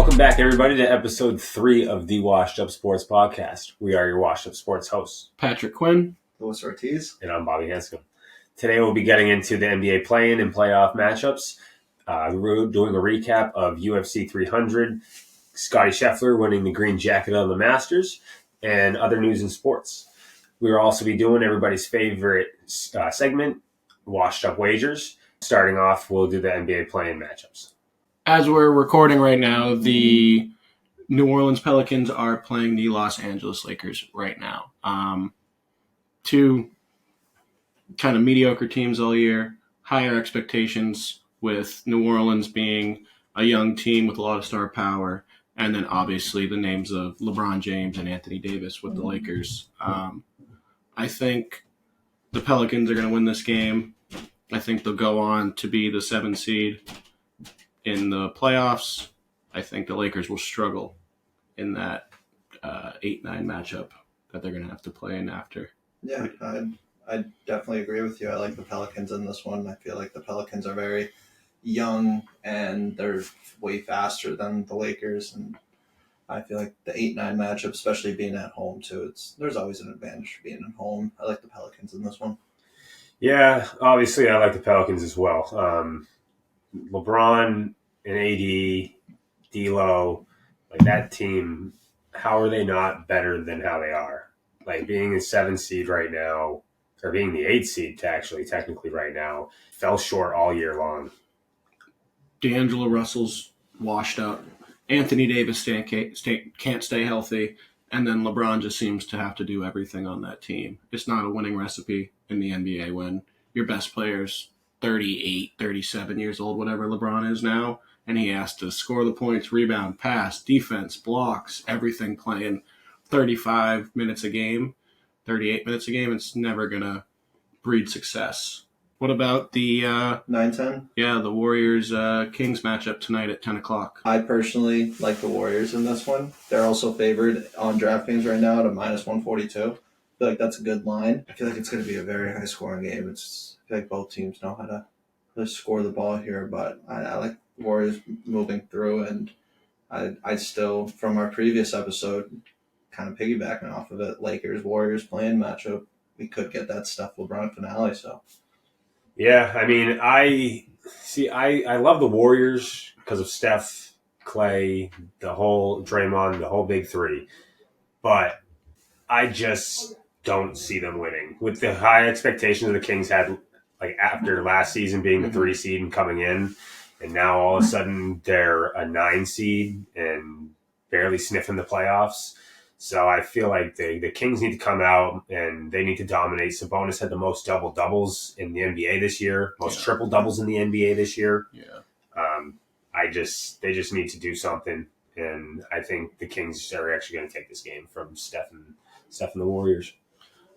Welcome back, everybody, to episode 3 of the Washed Up Sports Podcast. We are your Washed Up Sports hosts, Patrick Quinn, Ortiz, and I'm Bobby Hanscom. Today we'll be getting into the NBA play-in and playoff matchups. We're doing a recap of UFC 300, Scottie Scheffler winning the green jacket of the Masters, and other news in sports. We'll also be doing everybody's favorite segment, Washed Up Wagers. Starting off, we'll do the NBA play-in matchups. As we're recording right now, the New Orleans Pelicans are playing the Los Angeles Lakers right now. Two kind of mediocre teams all year, higher expectations with New Orleans being a young team with a lot of star power, and then obviously the names of LeBron James and Anthony Davis with the Lakers. I think the Pelicans are going to win this game. I think they'll go on to be the 7th seed in the playoffs. I think the Lakers will struggle in that 8-9 matchup that they're going to have to play in after. Yeah, I definitely agree with you. I like the Pelicans in this one. I feel like the Pelicans are very young and they're way faster than the Lakers. And I feel like the 8-9 matchup, especially being at home too, there's always an advantage being at home. I like the Pelicans in this one. Yeah, obviously I like the Pelicans as well. LeBron and AD, D'Lo, like that team, how are they not better than how they are? Like being the 7th seed right now, or being the 8th seed technically right now, fell short all year long. D'Angelo Russell's washed up. Anthony Davis can't stay healthy. And then LeBron just seems to have to do everything on that team. It's not a winning recipe in the NBA when your best player's 38, 37 years old, whatever LeBron is now, and he has to score the points, rebound, pass, defense, blocks, everything playing 35 minutes a game, 38 minutes a game. It's never going to breed success. What about the 9-10? Yeah, the Warriors-Kings matchup tonight at 10 o'clock. I personally like the Warriors in this one. They're also favored on DraftKings right now at a -142. I feel like that's a good line. I feel like it's going to be a very high-scoring game. I feel like both teams know how to really score the ball here, but I like the Warriors moving through, and I still, from our previous episode, kind of piggybacking off of it, Lakers-Warriors playing matchup, we could get that Steph LeBron finale, so... Yeah, I mean, I love the Warriors because of Steph, Clay, the whole Draymond, the whole big three. But I just don't see them winning. With the high expectations the Kings had, like after last season being the 3 seed and coming in, and now all of a sudden they're a 9 seed and barely sniffing the playoffs. So I feel like the Kings need to come out and they need to dominate. Sabonis had the most double-doubles in the NBA this year, most triple-doubles in the NBA this year. Yeah. They just need to do something, and I think the Kings are actually going to take this game from Steph and the Warriors.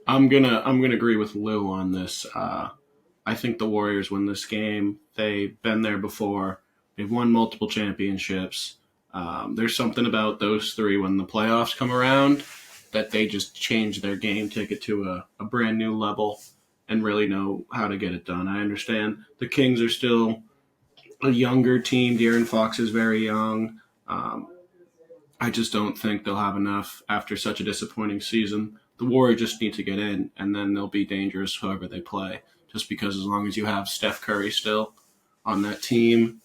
I'm gonna agree with Lou on this. I think the Warriors win this game. They've been there before. They've won multiple championships. There's something about those three when the playoffs come around that they just change their game, take it to a brand new level, and really know how to get it done. I understand the Kings are still a younger team. De'Aaron Fox is very young. I just don't think they'll have enough after such a disappointing season. The Warriors just need to get in, and then they'll be dangerous whoever they play. Just because as long as you have Steph Curry still on that team,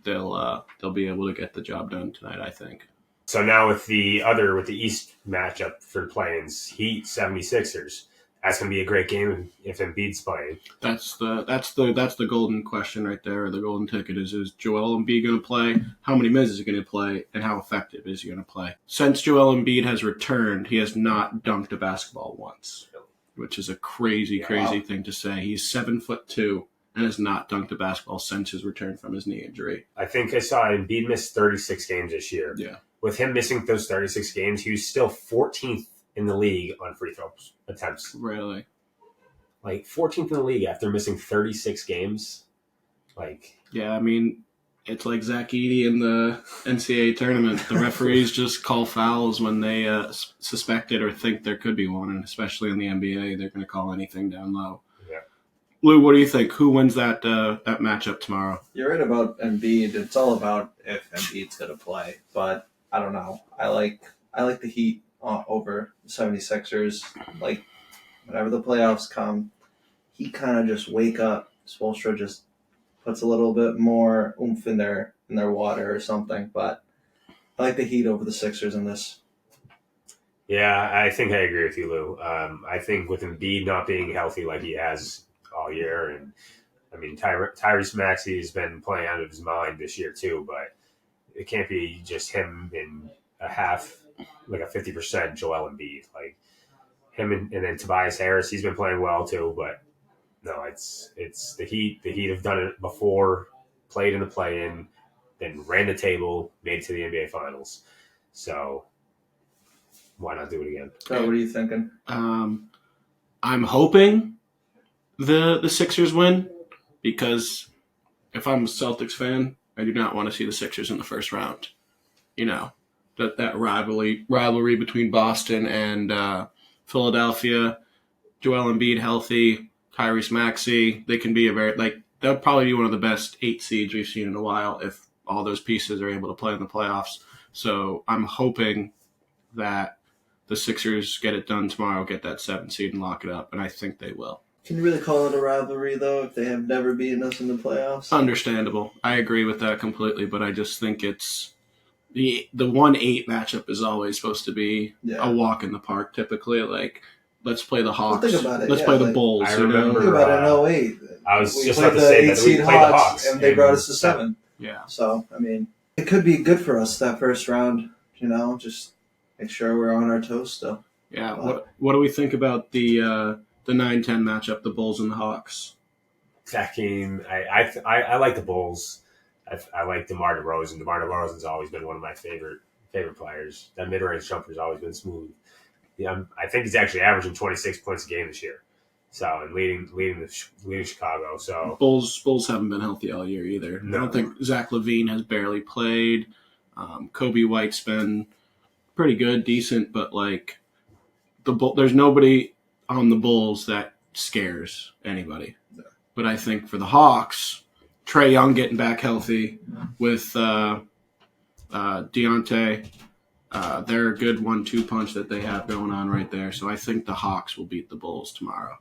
they'll be able to get the job done tonight, I think. So now with the East matchup for the play-ins, Heat 76ers. That's going to be a great game if Embiid's playing. That's the golden question right there, or the golden ticket is Joel Embiid going to play? How many minutes is he going to play? And how effective is he going to play? Since Joel Embiid has returned, he has not dunked a basketball once, which is a crazy thing to say. He's 7'2" and has not dunked a basketball since his return from his knee injury. I think I saw Embiid miss 36 games this year. Yeah. With him missing those 36 games, he was still 14th in the league on free throw attempts. Really? Like 14th in the league after missing 36 games. Yeah, I mean, it's like Zach Edey in the NCAA tournament. The referees just call fouls when they suspect it or think there could be one, and especially in the NBA, they're going to call anything down low. Yeah. Lou, what do you think? Who wins that matchup tomorrow? You're right about Embiid. It's all about if Embiid's going to play. But I don't know. I like the Heat over the 76ers. Like, whenever the playoffs come, he kind of just wake up. Spoelstra just puts a little bit more oomph in their water or something. But I like the Heat over the Sixers in this. Yeah, I think I agree with you, Lou. I think with Embiid not being healthy like he has all year, and I mean Tyrese Maxey has been playing out of his mind this year too, but it can't be just him in a half, like a 50% Joel Embiid. Like him and then Tobias Harris, he's been playing well too, but no, it's the Heat. The Heat have done it before, played in the play-in, then ran the table, made it to the NBA Finals. So why not do it again? So what are you thinking? I'm hoping the Sixers win, because if I'm a Celtics fan, I do not want to see the Sixers in the first round. You know, that rivalry between Boston and Philadelphia, Joel Embiid healthy, Tyrese Maxey, they can be they'll probably be one of the best 8 seeds we've seen in a while if all those pieces are able to play in the playoffs. So I'm hoping that the Sixers get it done tomorrow, get that 7 seed and lock it up, and I think they will. Can you really call it a rivalry, though, if they have never beaten us in the playoffs? Understandable. I agree with that completely, but I just think it's the 1-8 matchup is always supposed to be a walk in the park, typically. Like, let's play the Hawks. Well, think about it. Let's play the Bulls. I remember, Think about it in 08. I was we just played about to the say that 8-seed we played the Hawks. and they brought us to 7. Yeah. So, I mean, it could be good for us that first round, just make sure we're on our toes still. Yeah. What do we think about the 9-10 matchup, the Bulls and the Hawks? That game, I like the Bulls. I like DeMar DeRozan. DeMar DeRozan's always been one of my favorite players. That mid-range jumper's always been smooth. Yeah, I think he's actually averaging 26 points a game this year. So, and leading Chicago. So Bulls haven't been healthy all year either. No. I don't think Zach LaVine has barely played. Kobe White's been pretty good, decent, but like there's nobody on the Bulls that scares anybody. No. But I think for the Hawks, Trae Young getting back healthy with Deontay, they're a good 1-2 punch that they have going on right there. So I think the Hawks will beat the Bulls tomorrow.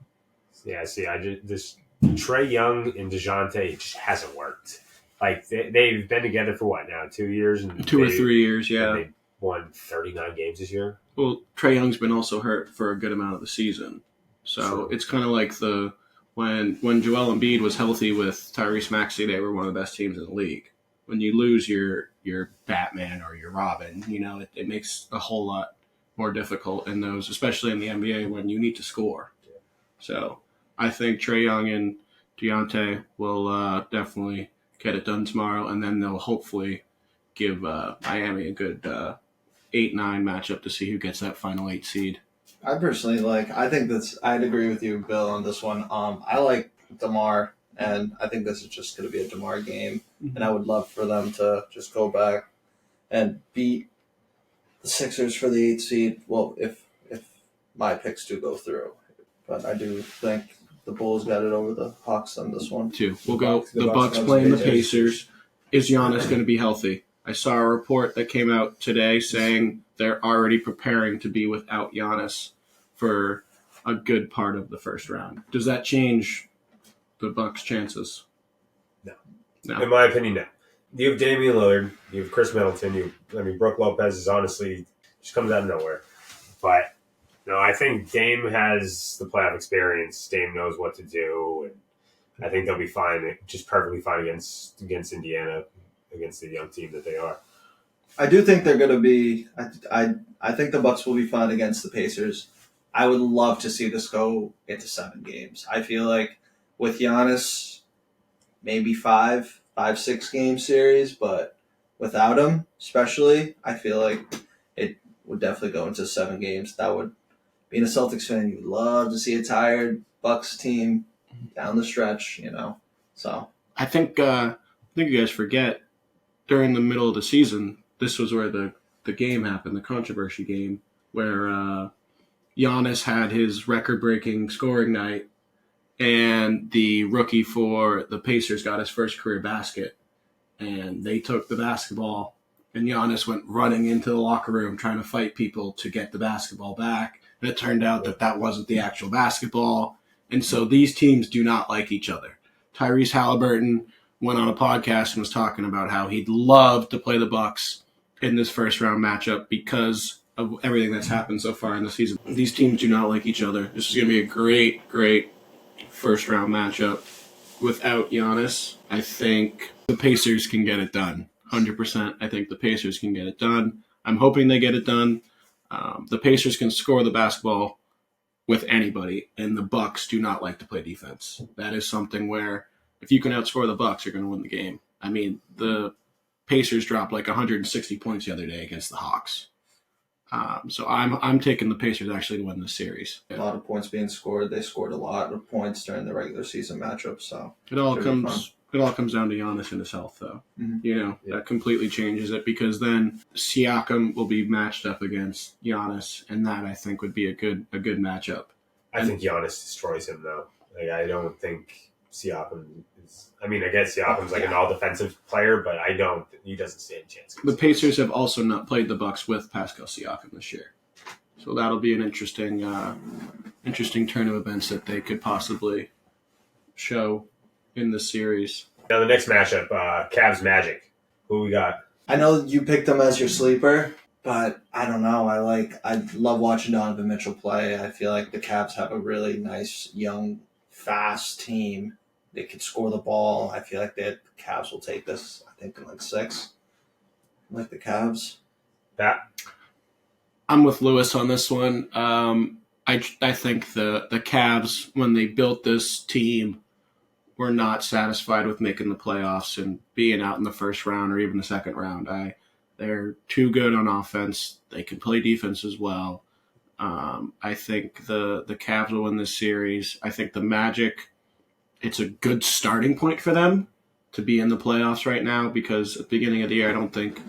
Yeah, see, this Trae Young and DeJounte just hasn't worked. Like they've been together for what now, 2 years? And 2 or 3 years, yeah. They won 39 games this year. Well, Trae Young's been also hurt for a good amount of the season, so It's kind of like when Joel Embiid was healthy with Tyrese Maxey, they were one of the best teams in the league. When you lose your Batman or your Robin, it makes a whole lot more difficult in those, especially in the NBA when you need to score. Yeah. So I think Trae Young and Deontay will definitely get it done tomorrow, and then they'll hopefully give Miami a good 8-9 matchup to see who gets that final 8 seed. I personally I'd agree with you, Bill, on this one. I like DeMar, and I think this is just going to be a DeMar game, and I would love for them to just go back and beat the Sixers for the 8 seed. Well, if my picks do go through, but I do think the Bulls got it over the Hawks on this one. Too. We'll go. The Bucks playing the Pacers. Is Giannis going to be healthy? I saw a report that came out today saying they're already preparing to be without Giannis for a good part of the first round. Does that change the Bucks' chances? No. In my opinion, no. You have Damian Lillard, you have Chris Middleton, Brook Lopez is honestly just comes out of nowhere. But no, I think Dame has the playoff experience. Dame knows what to do, and I think they'll be fine, just perfectly fine against Indiana, against the young team that they are. I do think they're going to be. I think the Bucks will be fine against the Pacers. I would love to see this go into 7 games. I feel like with Giannis, maybe 5-6 game series, but without him, especially, I feel like it would definitely go into 7 games. That would, being a Celtics fan, you'd love to see a tired Bucks team down the stretch, So I think you guys forget during the middle of the season, this was where the game happened, the controversy game, where Giannis had his record-breaking scoring night, and the rookie for the Pacers got his first career basket, and they took the basketball, and Giannis went running into the locker room trying to fight people to get the basketball back, and it turned out that that wasn't the actual basketball, and so these teams do not like each other. Tyrese Halliburton went on a podcast and was talking about how he'd love to play the Bucks in this first-round matchup because of everything that's happened so far in the season. These teams do not like each other. This is going to be a great, great first-round matchup. Without Giannis, I think the Pacers can get it done. 100%. I think the Pacers can get it done. I'm hoping they get it done. The Pacers can score the basketball with anybody, and the Bucks do not like to play defense. That is something where if you can outscore the Bucks, you're going to win the game. I mean, the Pacers dropped like 160 points the other day against the Hawks. So I'm taking the Pacers actually to win this series. A lot of points being scored. They scored a lot of points during the regular season matchup. So it all comes down to Giannis and his health, though. Mm-hmm. That completely changes it because then Siakam will be matched up against Giannis, and that I think would be a good matchup. I think Giannis destroys him, though. I don't think Siakam is. I mean, I guess Siakam's an all-defensive player, but he doesn't stand a chance. The Pacers have also not played the Bucks with Pascal Siakam this year. So that'll be an interesting turn of events that they could possibly show in the series. Now the next matchup, Cavs Magic. Who we got? I know you picked them as your sleeper, but I don't know. I love watching Donovan Mitchell play. I feel like the Cavs have a really nice, young, fast team. They could score the ball. I feel like the Cavs will take this, I think, in 6. I like the Cavs. I'm with Lewis on this one. I think the Cavs, when they built this team, were not satisfied with making the playoffs and being out in the first round or even the second round. They're too good on offense. They can play defense as well. I think the Cavs will win this series. I think the Magic, it's a good starting point for them to be in the playoffs right now because at the beginning of the year, I don't think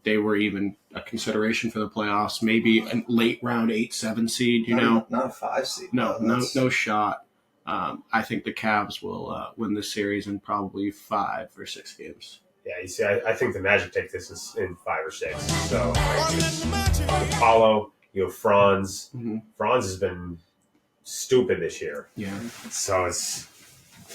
they were even a consideration for the playoffs. Maybe a late round 8-7 seed, Not a 5 seed. No shot. I think the Cavs will win this series in probably 5 or 6 games. Yeah, you see, I think the Magic take this in 5 or 6. So, Apollo, Franz. Mm-hmm. Franz has been stupid this year. Yeah. So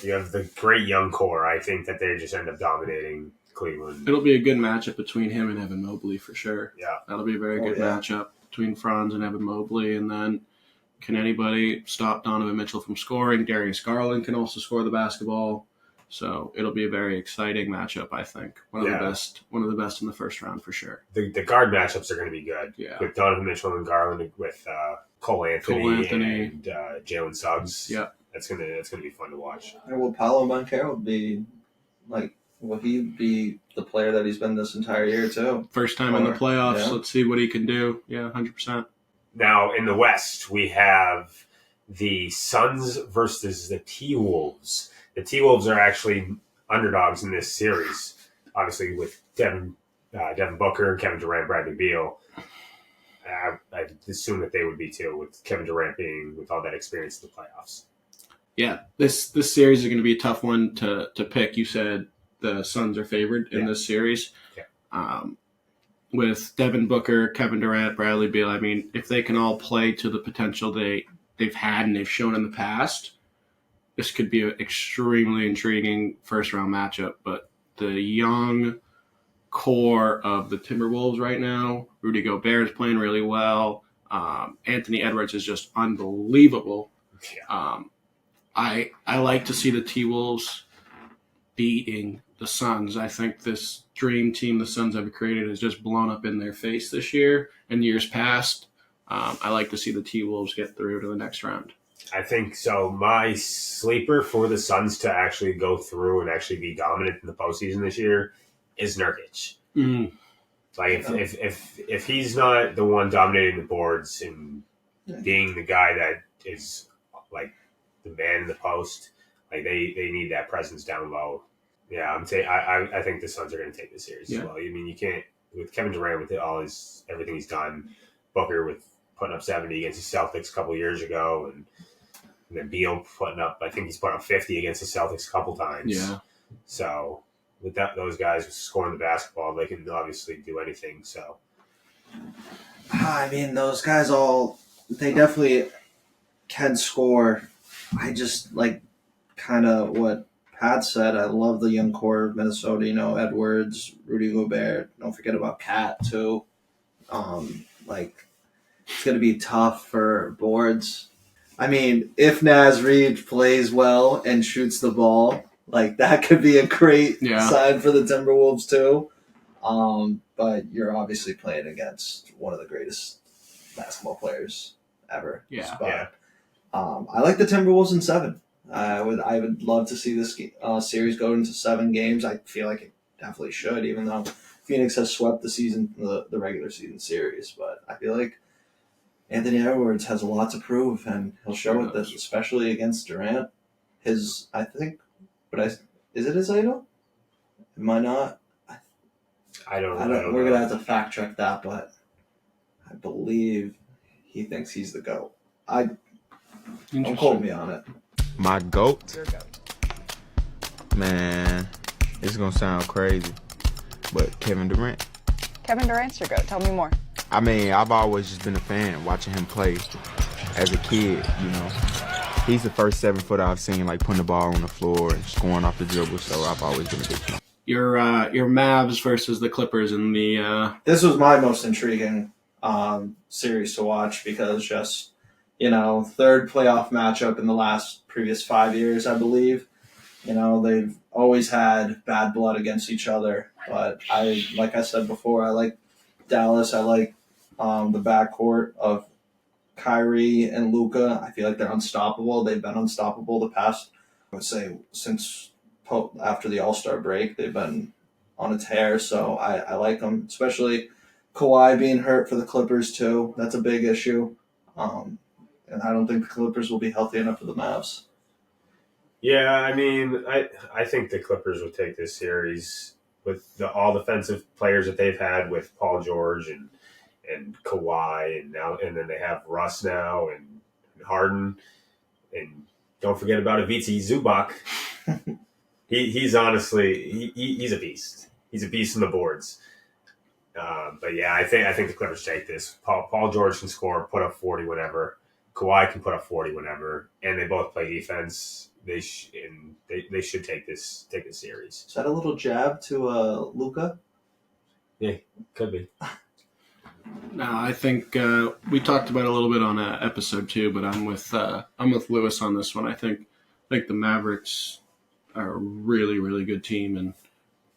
you have the great young core. I think that they just end up dominating Cleveland. It'll be a good matchup between him and Evan Mobley for sure. Yeah. That'll be a very good matchup between Franz and Evan Mobley. And then can anybody stop Donovan Mitchell from scoring? Darius Garland can also score the basketball. So it'll be a very exciting matchup, I think. One of the best in the first round for sure. The guard matchups are going to be good. Yeah. With Donovan Mitchell and Garland, with Cole Anthony. And Jalen Suggs. Yeah. That's gonna be fun to watch. And will Paolo Banchero be will he be the player that he's been this entire year too? First time in the playoffs. Yeah. Let's see what he can do. Yeah, 100%. Now in the West, we have the Suns versus the T-Wolves. The T-Wolves are actually underdogs in this series, obviously with Devin Booker, Kevin Durant, Bradley Beal. I assume that they would be too, with Kevin Durant being with all that experience in the playoffs. Yeah, this series is going to be a tough one to pick. You said the Suns are favored in this series. Yeah. With Devin Booker, Kevin Durant, Bradley Beal, I mean, if they can all play to the potential they've had and they've shown in the past, this could be an extremely intriguing first-round matchup. But the young core of the Timberwolves right now, Rudy Gobert is playing really well. Anthony Edwards is just unbelievable. Yeah. I like to see the T-Wolves beating the Suns. I think this dream team the Suns have created has just blown up in their face this year and years past. I like to see the T-Wolves get through to the next round. I think so. My sleeper for the Suns to actually go through and actually be dominant in the postseason this year is Nurkic. Mm. Like if he's not the one dominating the boards and being the guy that is like the man in the post, like they need that presence down low. Yeah, I think the Suns are going to take this series as well. I mean, you can't with Kevin Durant with everything he's done, Booker with putting up 70 against the Celtics a couple years ago, and And then Beal putting up, I think he's put up 50 against the Celtics a couple times. Yeah. So with those guys scoring the basketball, they can obviously do anything. So I mean, those guys they definitely can score. I just like kind of what Pat said. I love the young core of Minnesota. Edwards, Rudy Gobert. Don't forget about Cat too. It's going to be tough for boards. I mean, if Naz Reid plays well and shoots the ball, that could be a great sign for the Timberwolves too. But you're obviously playing against one of the greatest basketball players ever. Yeah. Yeah. I like the Timberwolves in 7. I would love to see this series go into 7 games. I feel like it definitely should, even though Phoenix has swept the regular season series. But I feel like Anthony Edwards has a lot to prove, and he'll show it this, especially against Durant. Is it his idol? Am I not? I don't know. We're gonna have to fact check that, but I believe he thinks he's the GOAT. Don't quote me on it. My GOAT? Your GOAT. Man, it's gonna sound crazy, but Kevin Durant. Kevin Durant's your GOAT. Tell me more. I mean, I've always just been a fan watching him play as a kid, He's the first 7-footer I've seen putting the ball on the floor and scoring off the dribble, so I've always been a big fan. Your Mavs versus the Clippers in the This was my most intriguing series to watch because just, third playoff matchup in the previous 5 years, I believe. They've always had bad blood against each other, but like I said before, I like Dallas. I like the backcourt of Kyrie and Luka. I feel like they're unstoppable. They've been unstoppable the past, I would say, since after the All-Star break. They've been on a tear, so I like them, especially Kawhi being hurt for the Clippers too. That's a big issue, and I don't think the Clippers will be healthy enough for the Mavs. Yeah, I mean, I think the Clippers will take this series with all defensive players that they've had with Paul George and Kawhi, and then they have Russ now and Harden, and don't forget about Ivica Zubac. He's honestly he's a beast. He's a beast on the boards. But yeah, I think the Clippers take this. Paul George can score, put up 40 whenever. Kawhi can put up 40 whenever, and they both play defense. They should take this series. Is that a little jab to Luka? Yeah, could be. No, I think we talked about it a little bit on episode 2, but I'm with Lewis on this one. I think the Mavericks are a really, really good team, and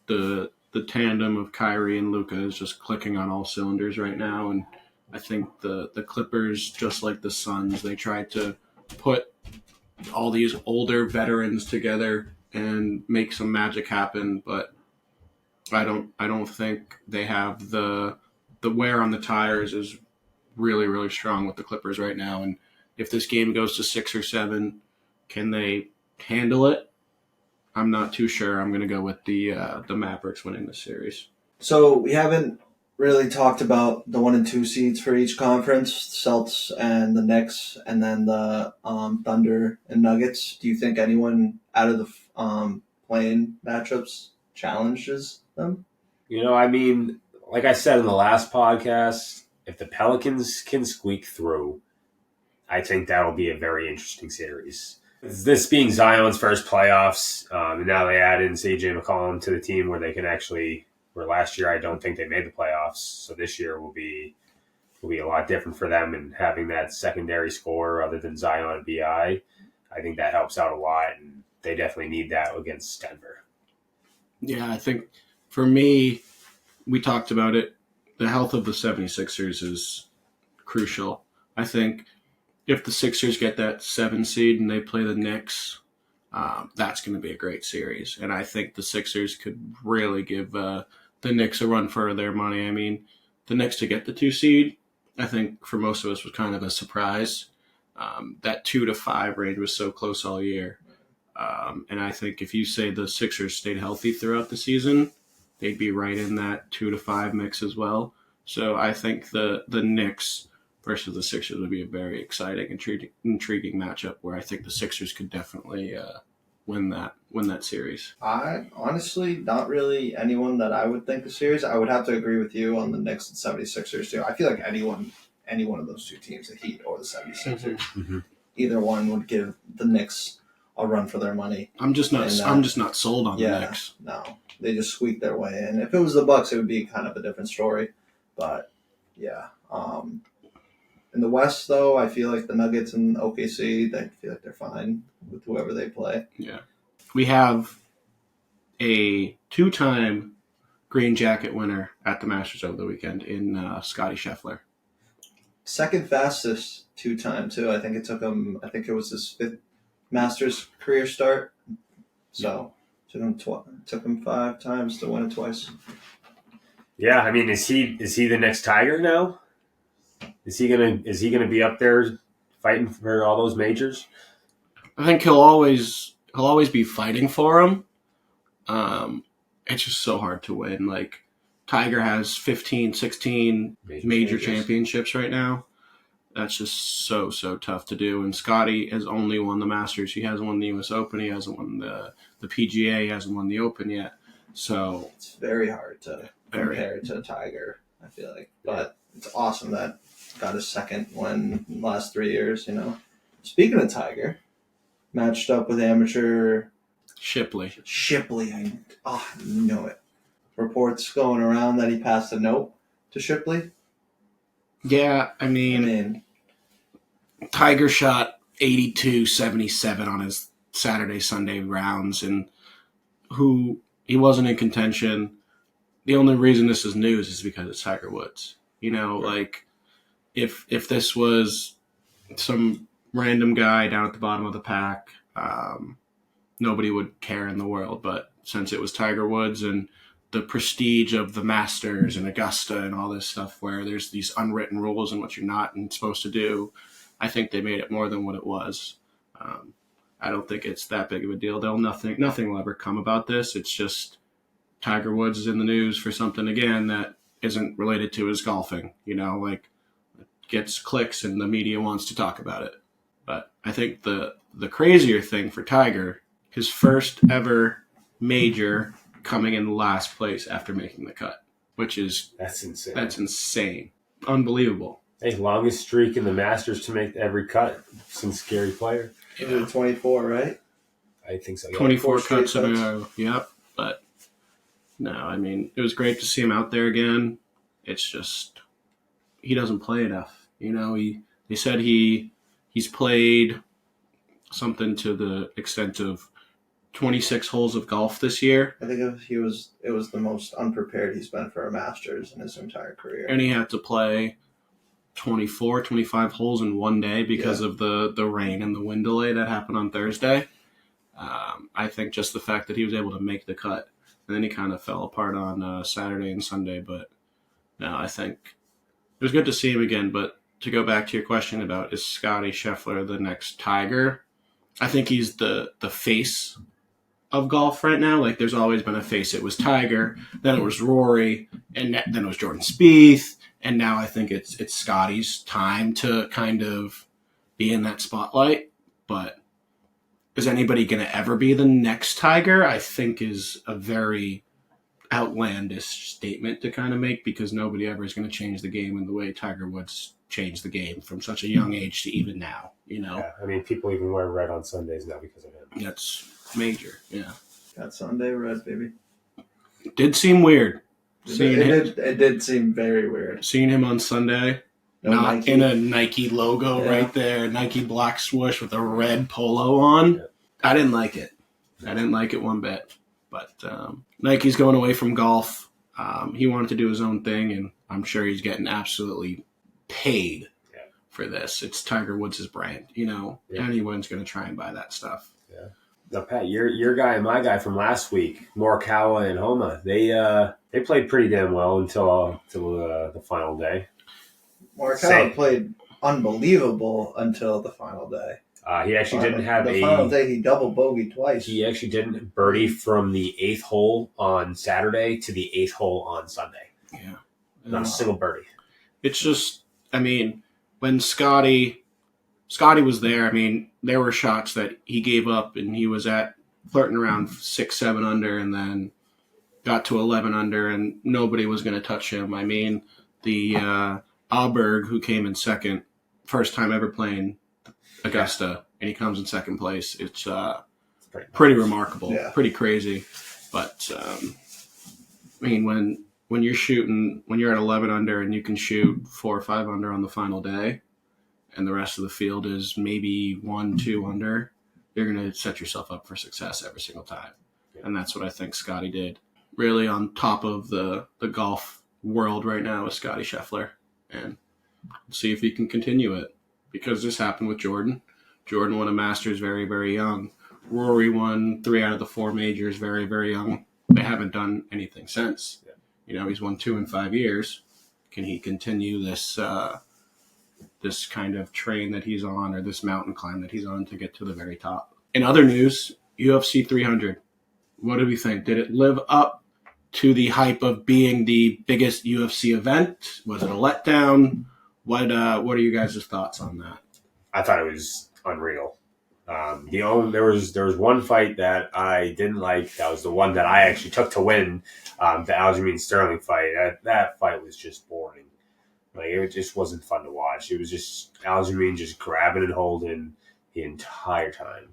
the tandem of Kyrie and Luka is just clicking on all cylinders right now. And I think the Clippers, just like the Suns, they tried to put all these older veterans together and make some magic happen, but I don't think they have the wear on the tires is really, really strong with the Clippers right now. And if this game goes to 6 or 7, can they handle it? I'm not too sure. I'm going to go with the Mavericks winning this series. So we haven't really talked about the 1 and 2 seeds for each conference, Celtics and the Knicks, and then the Thunder and Nuggets. Do you think anyone out of the playing matchups challenges them? I mean, like I said in the last podcast, if the Pelicans can squeak through, I think that'll be a very interesting series. This being Zion's first playoffs, and now they add in CJ McCollum to the team where they can actually. Where last year I don't think they made the playoffs, so this year will be a lot different for them. And having that secondary scorer other than Zion and Bi, I think that helps out a lot, and they definitely need that against Denver. Yeah, I think for me, we talked about it. The health of the 76ers is crucial. I think if the Sixers get that 7 seed and they play the Knicks, that's going to be a great series. And I think the Sixers could really give the Knicks a run for their money. I mean, the Knicks to get the 2 seed, I think for most of us was kind of a surprise. That 2 to 5 range was so close all year. And I think if you say the Sixers stayed healthy throughout the season, they'd be right in that 2 to 5 mix as well. So I think the Knicks versus the Sixers would be a very exciting, intriguing matchup where I think the Sixers could definitely win that series. I honestly, not really anyone that I would think the series. I would have to agree with you on the Knicks and 76ers too. I feel like any one of those two teams, the Heat or the 76ers, either one would give the Knicks a run for their money. I'm just not sold on the Knicks. No, they just squeaked their way in. If it was the Bucks, it would be kind of a different story. But yeah, in the West though, I feel like the Nuggets and OKC, they feel like they're fine with whoever they play. Yeah, we have a 2-time Green Jacket winner at the Masters over the weekend in Scottie Scheffler. Second fastest 2-time too. I think it took him. I think it was his 5th Masters career start. So took him 5 times to win it twice. Yeah, I mean, is he the next Tiger now? Is he gonna be up there fighting for all those majors? I think he'll always be fighting for them. It's just so hard to win. Like Tiger has 15, 16 major championships right now. That's just so tough to do. And Scotty has only won the Masters. He hasn't won the U.S. Open. He hasn't won the PGA. He hasn't won the Open yet. So it's very hard to compare to Tiger, I feel like. But it's awesome that got his second win in the last 3 years, you know. Speaking of Tiger, matched up with amateur Shipley. I know it. Reports going around that he passed a note to Shipley. Yeah, I mean Tiger shot 82-77 on his Saturday-Sunday rounds, and he wasn't in contention. The only reason this is news is because it's Tiger Woods. You know, like if this was some random guy down at the bottom of the pack, nobody would care in the world. But since it was Tiger Woods and the prestige of the Masters and Augusta and all this stuff where there's these unwritten rules and what you're not supposed to do, I think they made it more than what it was. I don't think it's that big of a deal. Nothing will ever come about this. It's just Tiger Woods is in the news for something, again, that isn't related to his golfing. You know, like it gets clicks and the media wants to talk about it. But I think the crazier thing for Tiger, his first ever major coming in last place after making the cut, which is that's insane. That's insane, unbelievable. Hey, longest streak in the Masters to make every cut since Gary Player. Yeah. 24, right? I think so. Yeah. 24 cuts in a row. Yep. But no, I mean, it was great to see him out there again. It's just he doesn't play enough. You know, they said he's played something to the extent of 26 holes of golf this year. I think it was the most unprepared he's been for a Masters in his entire career. And he had to play 24, 25 holes in one day because of the rain and the wind delay that happened on Thursday. I think just the fact that he was able to make the cut, and then he kind of fell apart on Saturday and Sunday. But no, I think it was good to see him again. But to go back to your question about is Scottie Scheffler the next Tiger, I think he's the face of golf right now. Like there's always been a face. It was Tiger, then it was Rory, and then it was Jordan Spieth, and now I think it's Scottie's time to kind of be in that spotlight. But is anybody going to ever be the next Tiger? I think is a very outlandish statement to kind of make, because nobody ever is going to change the game in the way Tiger Woods changed the game from such a young age to even now. You know, I mean, people even wear red on Sundays now because of him. That's major. Yeah, got Sunday red, baby. It did seem weird. It did seem very weird. Seeing him on Sunday, not Nike. In a Nike logo right there, Nike black swoosh with a red polo on. Yeah. I didn't like it. I didn't like it one bit. But Nike's going away from golf. He wanted to do his own thing, and I'm sure he's getting absolutely paid for this. It's Tiger Woods' brand. You know, anyone's going to try and buy that stuff. Yeah. Now, Pat, your guy and my guy from last week, Morikawa and Homa, they played pretty damn well until the final day. Morikawa played unbelievable until the final day. He actually didn't have the final day. He double bogeyed twice. He actually didn't birdie from the 8th hole on Saturday to the 8th hole on Sunday. Yeah, not a single birdie. It's just, I mean, when Scotty was there, I mean, there were shots that he gave up, and he was flirting around 6-7 under, and then got to 11 under, and nobody was going to touch him. I mean, the Alberg, who came in second, first time ever playing Augusta, and he comes in second place. It's pretty remarkable, pretty crazy. But I mean, when you're at 11 under and you can shoot 4 or 5 under on the final day, and the rest of the field is maybe 1-2 under, you're going to set yourself up for success every single time. And that's what I think Scotty did. Really on top of the golf world right now is Scotty Scheffler. And see if he can continue it. Because this happened with Jordan. Jordan won a Masters very, very young. Rory won 3 out of the 4 majors very, very young. They haven't done anything since. You know, he's won 2 in 5 years. Can he continue this this kind of train that he's on, or this mountain climb that he's on to get to the very top? In other news, UFC 300. What do we think? Did it live up to the hype of being the biggest UFC event? Was it a letdown? What are you guys' thoughts on that? I thought it was unreal. There was one fight that I didn't like. That was the one that I actually took to win, the Aljamain Sterling fight. That fight was just boring. Like, it just wasn't fun to watch. It was just Aljamain just grabbing and holding the entire time.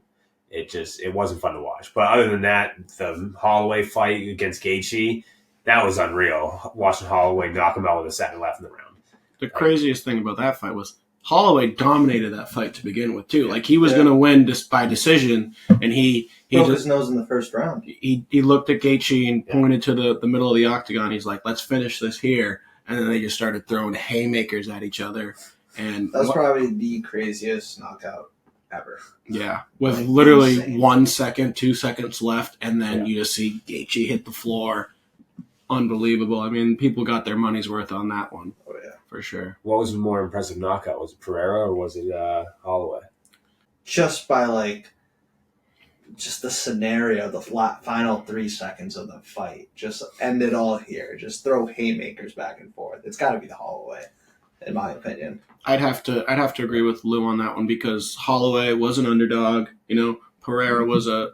It wasn't fun to watch. But other than that, the Holloway fight against Gaethje, that was unreal. Watching Holloway knock him out with a second left in the round. The craziest thing about that fight was Holloway dominated that fight to begin with, too. Like, he was going to win by decision, and he broke his nose in the first round. He looked at Gaethje and pointed to the middle of the octagon. He's like, let's finish this here. And then they just started throwing haymakers at each other. And that was probably the craziest knockout ever. Yeah, with literally insane. 1 second, 2 seconds left, and then you just see Gaethje hit the floor. Unbelievable. I mean, people got their money's worth on that one. Oh, yeah. For sure. What was the more impressive knockout? Was it Pereira or was it Holloway? Just by, just the scenario, the final 3 seconds of the fight. Just end it all here. Just throw haymakers back and forth. It's got to be the Holloway, in my opinion. I'd have to agree with Lou on that one, because Holloway was an underdog. You know, Pereira was a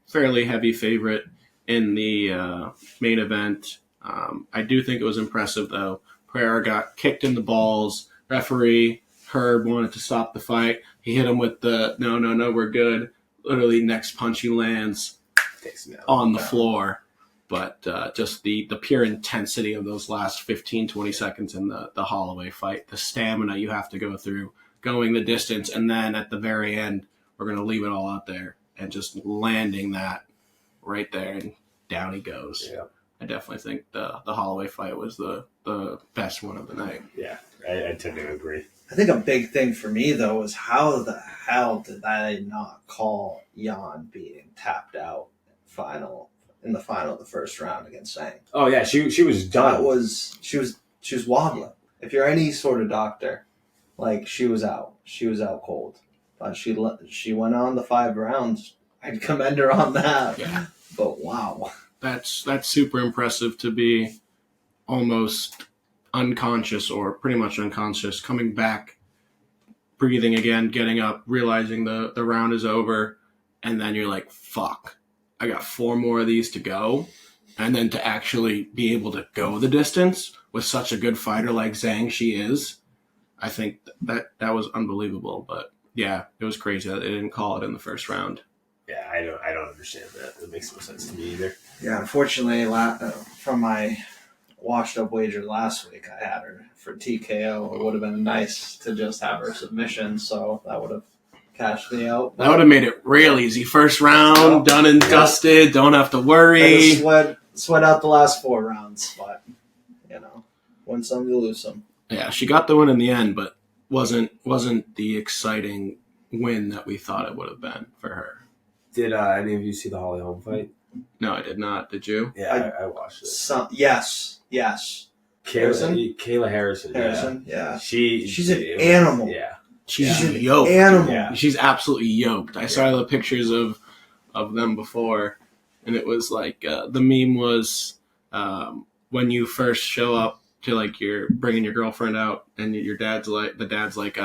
fairly heavy favorite in the main event. I do think it was impressive, though. Pereira got kicked in the balls. Referee Herb wanted to stop the fight. He hit him with the no, we're good. Literally, next punch he lands on the floor. But just the pure intensity of those last 15, 20 seconds in the Holloway fight, the stamina you have to go through, going the distance, and then at the very end, we're going to leave it all out there, and just landing that right there, and down he goes. Yeah. I definitely think the Holloway fight was the best one of the night. Yeah, I tend to agree. I think a big thing for me, though, was how the hell did I not call Jan being tapped out in the final of the first round against Sang? Oh yeah, she was done. She was wobbling. If you're any sort of doctor, she was out. She was out cold. But she went on the 5 rounds. I'd commend her on that. Yeah. But wow. That's super impressive to be almost unconscious, or pretty much unconscious, coming back, breathing again, getting up, realizing the round is over, and then you're like, fuck, I got 4 more of these to go. And then to actually be able to go the distance with such a good fighter like Zhang she is, I think that was unbelievable. But yeah, it was crazy that they didn't call it in the first round. Yeah, I don't understand that. That makes no sense to me either. Yeah, unfortunately, from my washed up wager last week, I had her for TKO. It would have been nice to just have her submission, so that would have cashed me out. That would have made it real easy. First round, done and dusted. Don't have to worry. Sweat out the last 4 rounds, but win some, you lose some. Yeah, she got the win in the end, but wasn't the exciting win that we thought it would have been for her. Did any of you see the Holly Holm fight? No, I did not. Did you? Yeah, I watched it. Yes. Kayla Harrison. Yeah. She's an animal. Yeah. She's an yoked. Animal. Yeah. She's absolutely yoked. I saw the pictures of them before, and it was like the meme was when you first show up to like you're bringing your girlfriend out and the dad's like,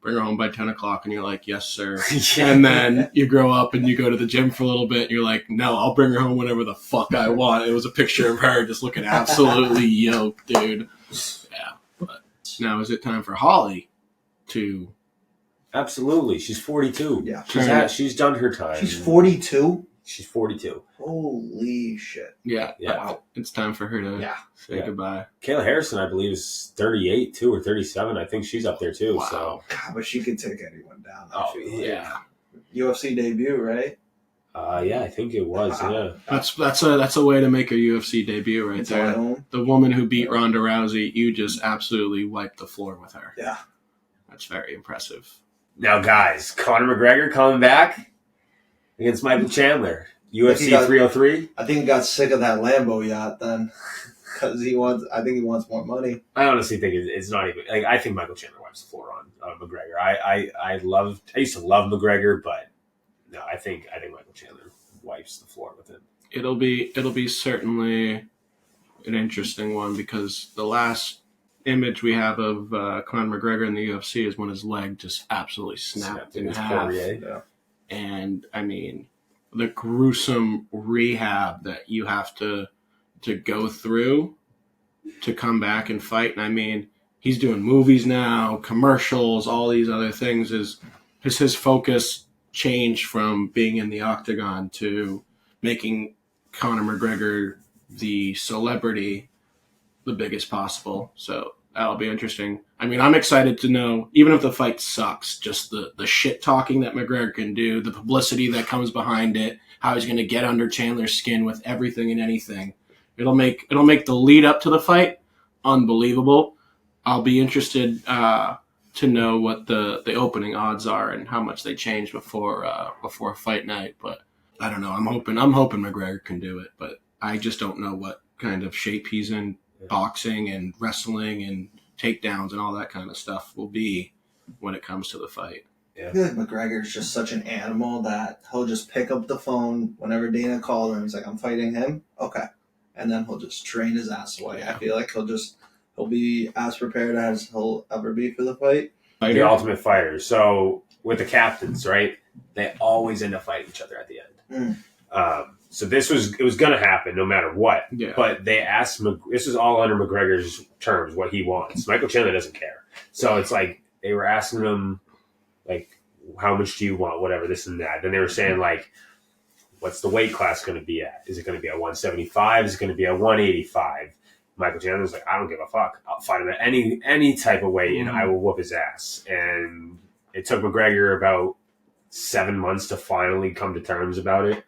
bring her home by 10 o'clock, and you're like, yes, sir. Yeah. And then you grow up and you go to the gym for a little bit, and you're like, no, I'll bring her home whenever the fuck I want. It was a picture of her just looking absolutely yoked, dude. Yeah. But now is it time for Holly to... Absolutely. She's 42. Yeah. She's done her time. She's 42? She's 42. Holy shit. Yeah. Yeah. It's time for her to say goodbye. Kayla Harrison, I believe, is 38, too, or 37. I think she's up there, too. Wow. So. God, but she could take anyone down. Oh, Yeah. UFC debut, right? Yeah, I think it was, yeah. That's a way to make a UFC debut right there. The woman who beat Ronda Rousey, you just absolutely wiped the floor with her. Yeah. That's very impressive. Now, guys, Conor McGregor coming back against Michael Chandler. UFC 303. I think he got sick of that Lambo yacht then. Because I think he wants more money. I honestly think it's not even... Like, I think Michael Chandler wipes the floor on McGregor. I used to love McGregor, but no, I think Michael Chandler wipes the floor with him. It'll be certainly an interesting one, because the last image we have of Conor McGregor in the UFC is when his leg just absolutely snapped in half. Yeah. And I mean, the gruesome rehab that you have to go through to come back and fight. And I mean, he's doing movies now, commercials, all these other things. Has his focus changed from being in the octagon to making Conor McGregor the celebrity the biggest possible? So that'll be interesting. I mean, I'm excited to know, even if the fight sucks, just the shit talking that McGregor can do, the publicity that comes behind it, how he's going to get under Chandler's skin with everything and anything. It'll make the lead up to the fight unbelievable. I'll be interested to know what the opening odds are and how much they change before fight night. But I don't know. I'm hoping McGregor can do it, but I just don't know what kind of shape he's in. Boxing and wrestling and takedowns and all that kind of stuff will be when it comes to the fight. I feel like McGregor's just such an animal that he'll just pick up the phone whenever Dana calls him. He's like, I'm fighting him? Okay. And then he'll just train his ass away. I feel like he'll be as prepared as he'll ever be for the fight. The ultimate fighter. So with the captains, right? They always end up fighting each other at the end. So it was going to happen no matter what. Yeah. But they asked, this is all under McGregor's terms, what he wants. Michael Chandler doesn't care. So it's like they were asking him, like, how much do you want? Whatever, this and that. Then they were saying, like, what's the weight class going to be at? Is it going to be at 175? Is it going to be at 185? Michael Chandler's like, I don't give a fuck. I'll fight him at any type of weight, and I will whoop his ass. And it took McGregor about 7 months to finally come to terms about it.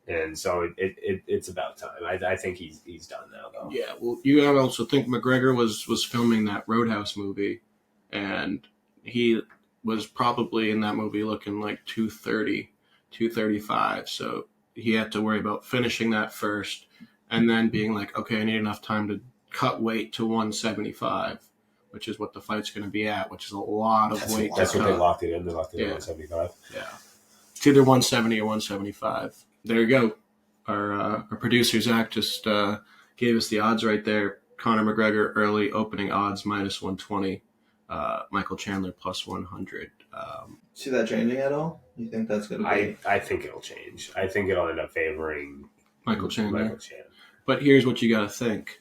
And so it's about time. I think he's done now, though. Yeah, well, you gotta also think McGregor was filming that Roadhouse movie, and he was probably in that movie looking like 230, 235. So he had to worry about finishing that first, and then being like, okay, I need enough time to cut weight to 175, which is what the fight's going to be at, which is a lot of weight. That's what they locked it in. They locked it in 175. Yeah, it's either 170 or 175. There you go. Our producer, Zach, just gave us the odds right there. Conor McGregor early opening odds minus 120. Michael Chandler plus 100. See that changing at all? You think that's going to be? I think it'll change. I think it'll end up favoring Michael Chandler. But here's what you got to think.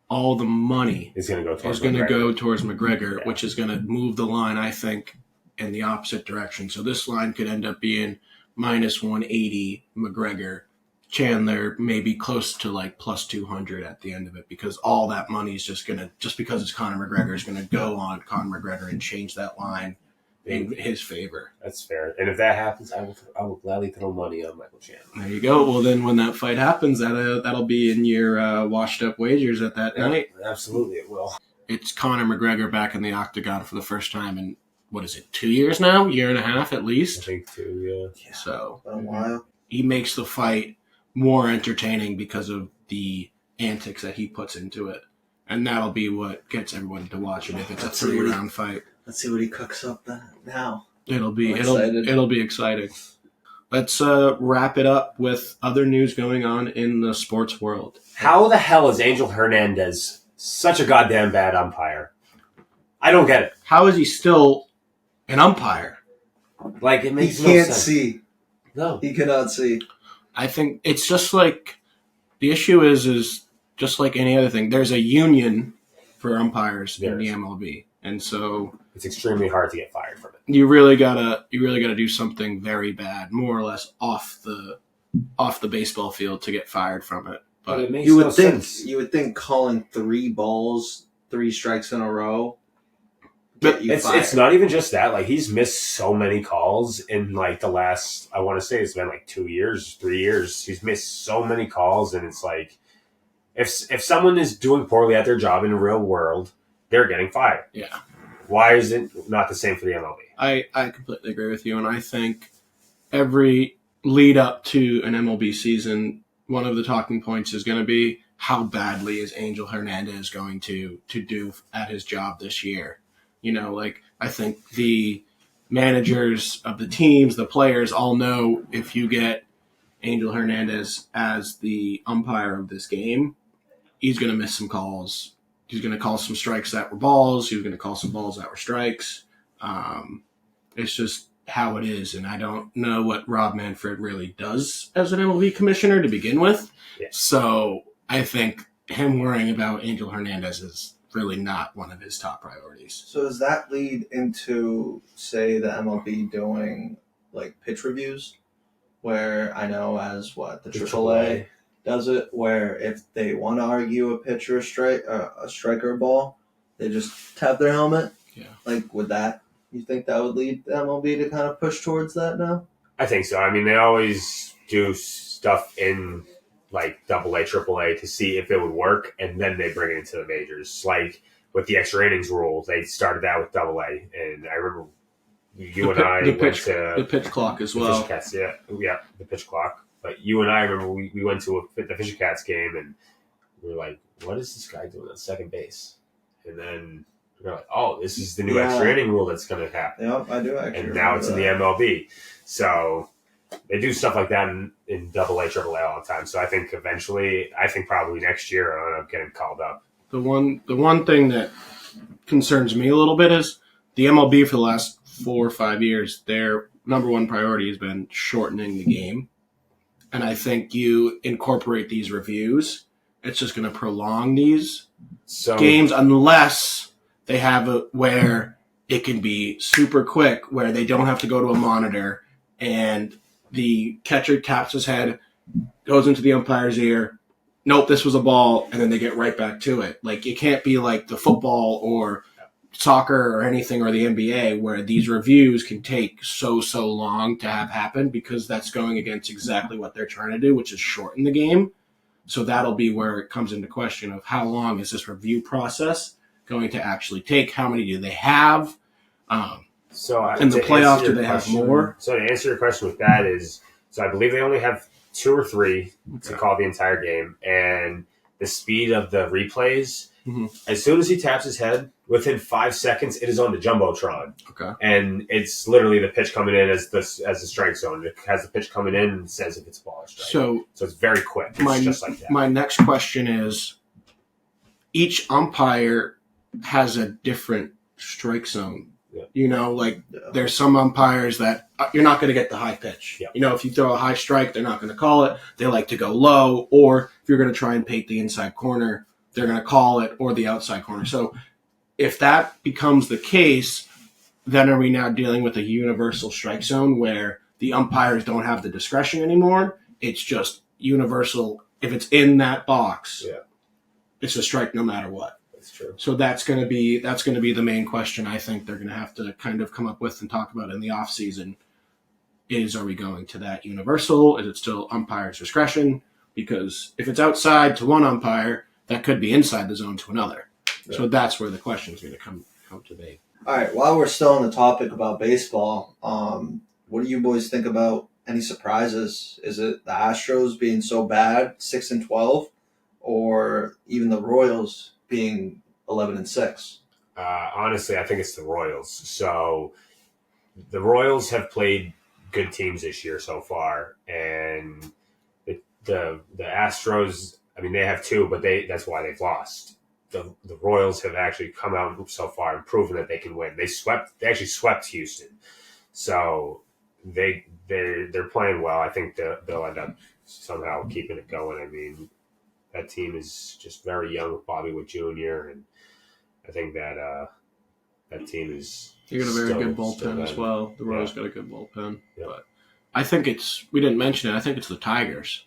All the money is going to go towards McGregor, which is going to move the line, I think, in the opposite direction. So this line could end up being minus 180 McGregor. Chandler maybe close to like plus 200 at the end of it, because all that money is just because it's Conor McGregor, is going to go on Conor McGregor and change that line in his favor. That's fair. And if that happens, I will gladly throw money on Michael Chandler. There you go. Well, then when that fight happens, that'll be in your washed up wagers at that night. Absolutely, it will. It's Conor McGregor back in the octagon for the first time in, what is it, 2 years now? Year and a half at least? I think 2, yeah. So a while. He makes the fight more entertaining because of the antics that he puts into it. And that'll be what gets everyone to watch it if it's a 3-round fight. Let's see what he cooks up now. It'll be exciting. Let's wrap it up with other news going on in the sports world. How the hell is Angel Hernandez such a goddamn bad umpire. I don't get it. How is he still an umpire? Like, it He makes no can't sense. see. No. He cannot see. I think it's just like the issue is just like any other thing. There's a union for umpires in the MLB, and so it's extremely hard to get fired from it. You really gotta do something very bad, more or less off the baseball field to get fired from it. But it makes You would no think sense. you would think calling 3 balls, 3 strikes in a row. Get you fired. It's not even just that. Like, he's missed so many calls in like the last, I want to say it's been like 2 years, 3 years. He's missed so many calls, and it's like if someone is doing poorly at their job in the real world, they're getting fired. Yeah. Why is it not the same for the MLB? I completely agree with you, and I think every lead up to an MLB season, one of the talking points is going to be how badly is Angel Hernandez going to do at his job this year. You know, like, I think the managers of the teams, the players all know if you get Angel Hernandez as the umpire of this game, he's going to miss some calls. He's going to call some strikes that were balls. He's going to call some balls that were strikes. It's just how it is, and I don't know what Rob Manfred really does as an MLB commissioner to begin with. Yeah. So I think him worrying about Angel Hernandez is really not one of his top priorities. So does that lead into, say, the MLB doing like pitch reviews, where I know as the AAA does it, where if they want to argue a pitch or a strike or a ball, they just tap their helmet. Yeah. Like, would that? You think that would lead the MLB to kind of push towards that now? I think so. I mean, they always do stuff in like AA, AAA to see if it would work, and then they bring it into the majors. Like with the extra innings rule, they started that with AA, and I remember you and I went to the pitch clock as well. The Fisher Cats, yeah, the pitch clock. But you and I remember we went to the Fisher Cats game, and we were like, "What is this guy doing at second base?" And then we're like, "Oh, this is the new extra inning rule that's going to happen." Yep, I do actually. And now it's in the MLB. So they do stuff like that in AA, AAA all the time. So I think eventually, probably next year, I'll end up getting called up. The one thing that concerns me a little bit is the MLB for the last 4 or 5 years, their number one priority has been shortening the game. And I think you incorporate these reviews, it's just going to prolong these games unless they have it where it can be super quick, where they don't have to go to a monitor and the catcher taps his head, goes into the umpire's ear, nope, this was a ball, and then they get right back to it. Like, it can't be like the football or soccer or anything or the NBA where these reviews can take so long to have happen, because that's going against exactly what they're trying to do, which is shorten the game. So that'll be where it comes into question of how long is this review process going to actually take? How many do they have? In the playoffs, do they have more? So to answer your question with that is, so I believe they only have 2 or 3 to call the entire game, and the speed of the replays, as soon as he taps his head, within 5 seconds, it is on the Jumbotron. Okay. And it's literally the pitch coming in as the strike zone. It has the pitch coming in and says if it's a ball or strike. So it's very quick. It's just like that. My next question is, each umpire has a different strike zone. Yeah. You know, like there's some umpires that you're not going to get the high pitch. Yeah. You know, if you throw a high strike, they're not going to call it. They like to go low, or if you're going to try and paint the inside corner, they're going to call it, or the outside corner. So if that becomes the case, then are we now dealing with a universal strike zone where the umpires don't have the discretion anymore? It's just universal. If it's in that box, it's a strike no matter what. That's true. So that's going to be the main question I think they're going to have to kind of come up with and talk about in the off season. Are we going to that universal? Is it still umpire's discretion? Because if it's outside to one umpire, that could be inside the zone to another. Yeah. So that's where the question is going to come to be. All right. While we're still on the topic about baseball, what do you boys think about any surprises? Is it the Astros being so bad, 6-12, or even the Royals being 11-6? Honestly, I think it's the Royals. So the Royals have played good teams this year so far, and the Astros, I mean, they have 2, but that's why they've lost. the Royals have actually come out so far and proven that they can win. They actually swept Houston, so they're playing well. I think they'll end up somehow keeping it going. I mean, that team is just very young with Bobby Wood Jr. and I think that that team is. You got a very good bullpen as well. The Royals got a good bullpen, but I think we didn't mention it. I think it's the Tigers.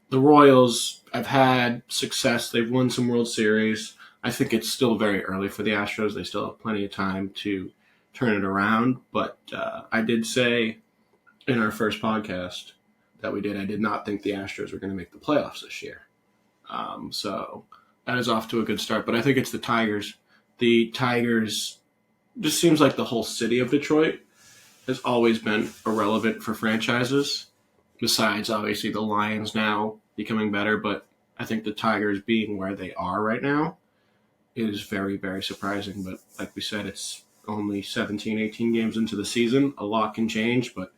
The Royals have had success. They've won some World Series. I think it's still very early for the Astros. They still have plenty of time to turn it around. But I did say in our first podcast that we did, I did not think the Astros were going to make the playoffs this year. So that is off to a good start. But I think it's the Tigers. The Tigers just seems like the whole city of Detroit has always been irrelevant for franchises. Besides, obviously, the Lions now becoming better, but I think the Tigers being where they are right now is very, very surprising. But like we said, it's only 17, 18 games into the season. A lot can change, but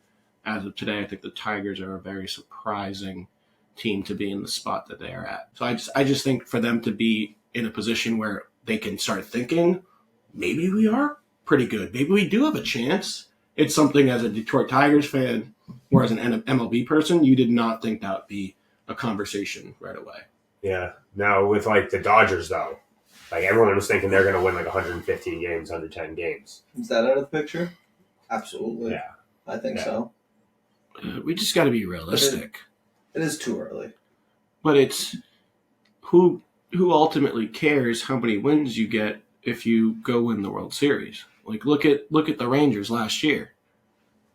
as of today, I think the Tigers are a very surprising team to be in the spot that they are at. So I just think for them to be in a position where they can start thinking, maybe we are pretty good. Maybe we do have a chance. It's something as a Detroit Tigers fan or as an MLB person, you did not think that would be a conversation right away. Yeah. Now with like the Dodgers though, like everyone was thinking they're going to win like 115 games, 110 games. Is that out of the picture? Absolutely. Yeah. I think so. We just got to be realistic. It is too early. But it's who ultimately cares how many wins you get if you go win the World Series. Like look at the Rangers last year.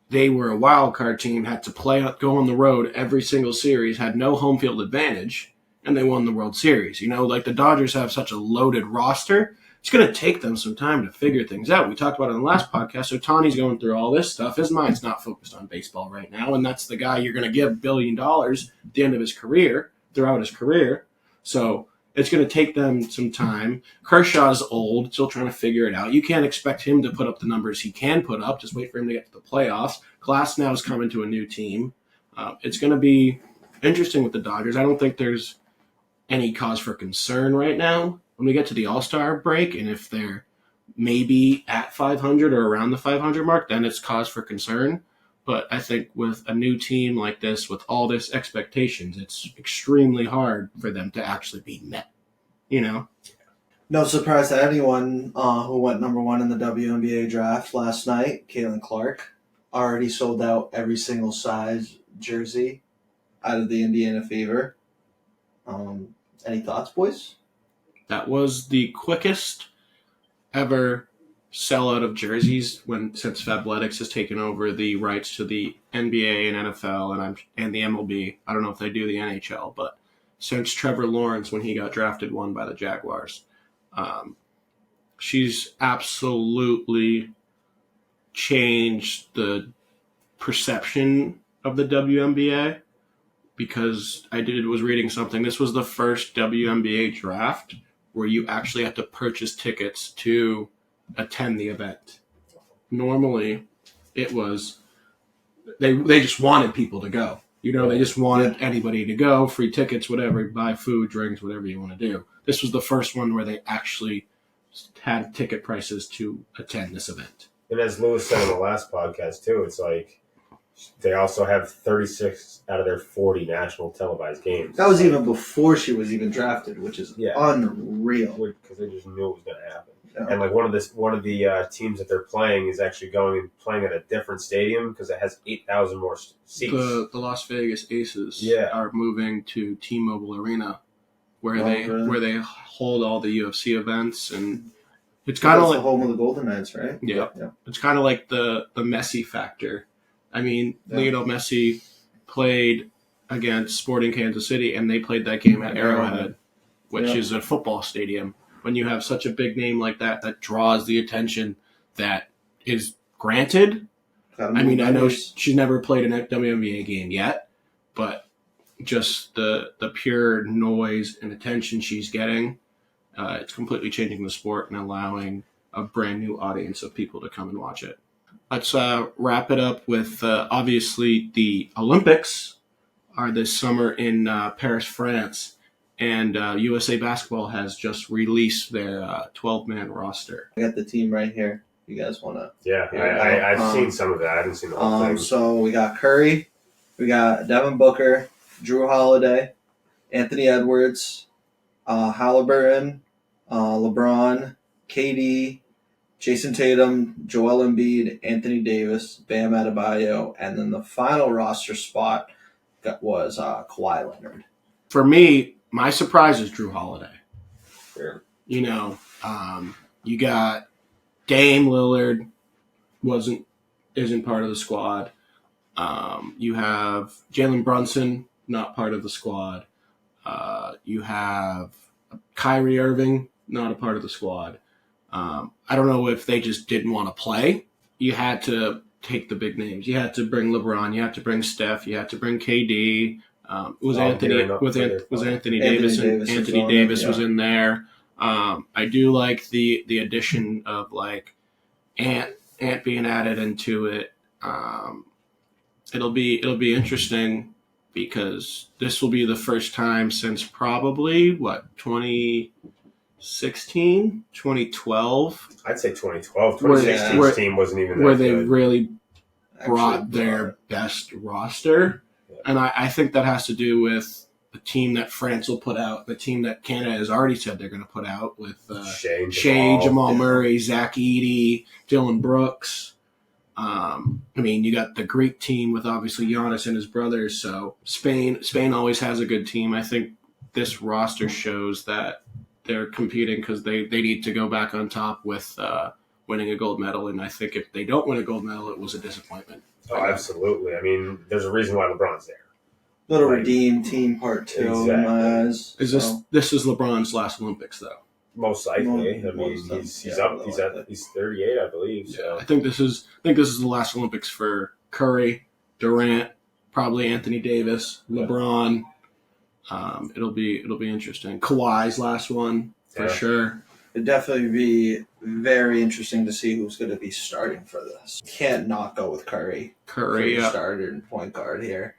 They were a wild card team, had to go on the road every single series, had no home field advantage, and they won the World Series. You know, like the Dodgers have such a loaded roster. It's going to take them some time to figure things out. We talked about it in the last podcast. Ohtani's going through all this stuff. His mind's not focused on baseball right now, and that's the guy you're going to give $1 billion at the end of his career, throughout his career. So it's going to take them some time. Kershaw's old, still trying to figure it out. You can't expect him to put up the numbers he can put up. Just wait for him to get to the playoffs. Glasnow's coming to a new team. It's going to be interesting with the Dodgers. I don't think there's any cause for concern right now. When we get to the All-Star break, and if they're maybe at 500 or around the 500 mark, then it's cause for concern. But I think with a new team like this, with all this expectations, it's extremely hard for them to actually be met, you know? No surprise to anyone who went number one in the WNBA draft last night, Caitlin Clark, already sold out every single size jersey out of the Indiana Fever. Any thoughts, boys? That was the quickest ever sellout of jerseys since Fabletics has taken over the rights to the NBA and NFL and the MLB. I don't know if they do the NHL, but since Trevor Lawrence when he got drafted won by the Jaguars, she's absolutely changed the perception of the WNBA because was reading something. This was the first WNBA draft where you actually had to purchase tickets to attend the event. Normally, it was they just wanted people to go. You know, they just wanted anybody to go, free tickets, whatever, buy food, drinks, whatever you want to do. This was the first one where they actually had ticket prices to attend this event. And as Lewis said in the last podcast too, it's like they also have 36 out of their 40 national televised games. That was even before she was even drafted, which is unreal. Because they just knew it was going to happen. Yeah. And like one of the teams that they're playing is actually going and playing at a different stadium because it has 8,000 more seats. The Las Vegas Aces are moving to T-Mobile Arena, where they hold all the UFC events, and it's kind of like the home of the Golden Knights, right? Yeah. It's kind of like the Messi factor. I mean, Lionel Messi played against Sporting Kansas City, and they played that game at Arrowhead, which is a football stadium. When you have such a big name like that draws the attention that is granted. I mean, I know she's never played an WNBA game yet, but just the pure noise and attention she's getting, it's completely changing the sport and allowing a brand new audience of people to come and watch it. Let's wrap it up with, obviously, the Olympics are this summer in Paris, France. And USA Basketball has just released their 12-man roster. I got the team right here. You guys want to? Yeah, I've seen some of that. I haven't seen the whole thing. So we got Curry, we got Devin Booker, Drew Holiday, Anthony Edwards, Halliburton, LeBron, KD, Jason Tatum, Joel Embiid, Anthony Davis, Bam Adebayo, and then the final roster spot was Kawhi Leonard. For me, my surprise is Drew Holiday. Sure. You got Dame Lillard isn't part of the squad. You have Jalen Brunson, not part of the squad. You have Kyrie Irving, not a part of the squad. I don't know if they just didn't want to play. You had to take the big names. You had to bring LeBron. You had to bring Steph. You had to bring KD. Anthony Davis, and Anthony Davis was in there. I do like the addition of like Ant being added into it. It'll be interesting because this will be the first time since probably 2016, 2012. I'd say 2012. 2016 team wasn't even that where they good. really brought their best roster. Yeah. And I think that has to do with the team that France will put out, the team that Canada has already said they're going to put out with Shea, Jamal Murray, Zach Edey, Dylan Brooks. You got the Greek team with obviously Giannis and his brothers. So Spain always has a good team. I think this roster shows that they're competing because they need to go back on top with winning a gold medal. And I think if they don't win a gold medal, it was a disappointment. Oh, absolutely. I mean, there's a reason why LeBron's there. Little redeem team part 2 in my eyes. This is LeBron's last Olympics though? Most likely. He's 38, I believe. So. Yeah, I think this is the last Olympics for Curry, Durant, probably Anthony Davis, LeBron. It'll be interesting. Kawhi's last one for sure. It'd definitely be very interesting to see who's going to be starting for this. Can't not go with Curry. Starter and point guard here.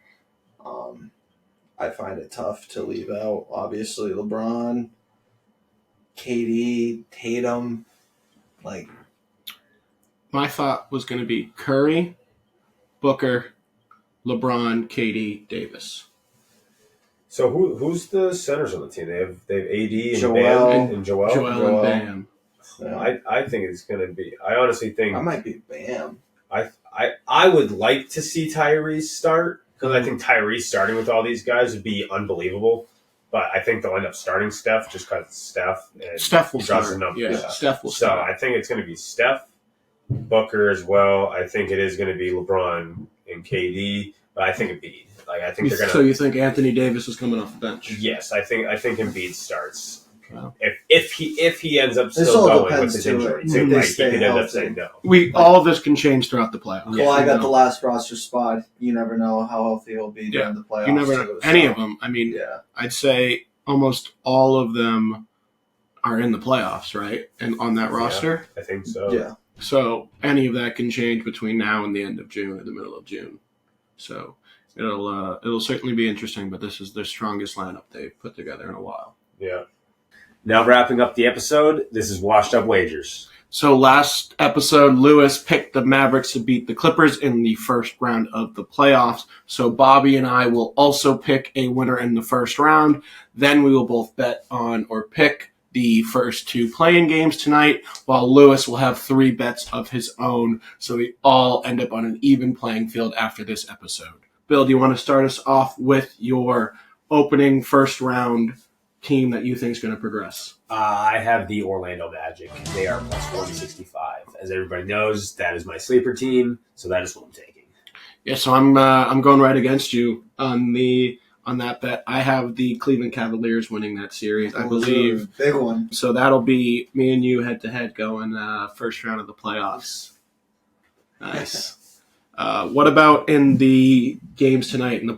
I find it tough to leave out, obviously, LeBron, KD, Tatum. My thought was going to be Curry, Booker, LeBron, KD, Davis. So who's the centers on the team? They have AD and Joel. Bam and Joel. Joel and Bam. Yeah. I think it's going to be. I honestly think I might be Bam. I would like to see Tyrese start because I think Tyrese starting with all these guys would be unbelievable. But I think they'll end up starting Steph just because it's Steph. And Steph will start. Steph will start. So I think it's going to be Steph, Booker as well. I think it is going to be LeBron and KD, but I think Embiid. I think they're going to. So you think Anthony Davis is coming off the bench? Yes, I think Embiid starts. Wow. If he ends up still going with his injury too, he could end up saying no. All of this can change throughout the playoffs. Kawhi got the last roster spot. You never know how healthy he'll be during the playoffs. You never know any of them. I'd say almost all of them are in the playoffs, right? And on that roster, I think so. Yeah. So any of that can change between now and the end of June or the middle of June. So it'll certainly be interesting. But this is their strongest lineup they've put together in a while. Yeah. Now wrapping up the episode, this is Washed Up Wagers. So last episode, Lewis picked the Mavericks to beat the Clippers in the first round of the playoffs. So Bobby and I will also pick a winner in the first round. Then we will both bet on or pick the first 2 play-in games tonight, while Lewis will have 3 bets of his own. So we all end up on an even playing field after this episode. Bill, do you want to start us off with your opening first round team that you think is going to progress? I have the Orlando Magic. They are plus 165. As everybody knows, that is my sleeper team, so that is what I'm taking. Yeah, so I'm going right against you on that bet. I have the Cleveland Cavaliers winning that series, I believe. Big one. So that'll be me and you head to head going first round of the playoffs. Nice. What about in the games tonight in the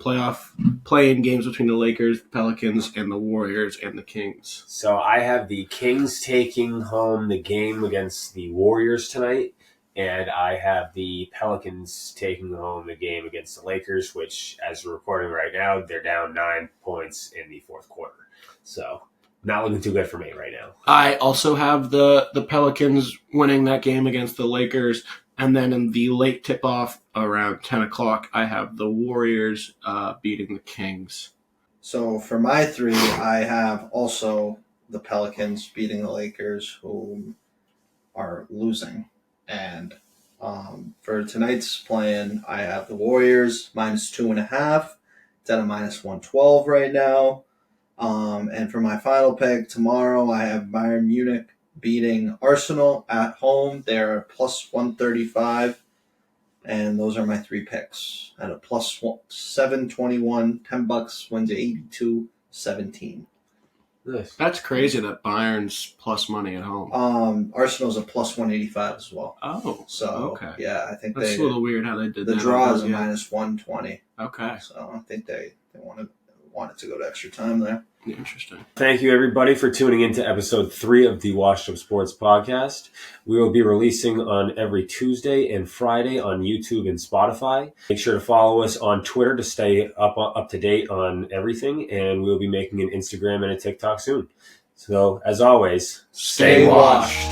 play-in games between the Lakers, Pelicans, and the Warriors and the Kings? So I have the Kings taking home the game against the Warriors tonight, And I have the Pelicans taking home the game against the Lakers, which, as we're recording right now, they're down 9 points in the fourth quarter. So, not looking too good for me right now. I also have the Pelicans winning that game against the Lakers. And then in the late tip-off around 10 o'clock, I have the Warriors beating the Kings. So for my three, I have also the Pelicans beating the Lakers, who are losing. And for tonight's plan, I have the Warriors -2.5. It's at a -112 right now. And for my final pick tomorrow, I have Bayern Munich beating Arsenal at home. They're +135. And those are my three picks. At a +721, $10 wins at 82-17. Nice. That's crazy that Bayern's plus money at home. Arsenal's a +185 as well. Oh, So okay. yeah, I think That's a little weird how they did the that. draw is a Yeah. -120. Okay, So I think they wanted to go to extra time there. interesting. Thank you, everybody, for tuning in to episode 3 of the Washed Up Sports Podcast. We will be releasing on every Tuesday and Friday on YouTube and Spotify. Make sure to follow us on Twitter to stay up to date on everything, and we'll be making an Instagram and a TikTok soon. So, as always, Stay washed.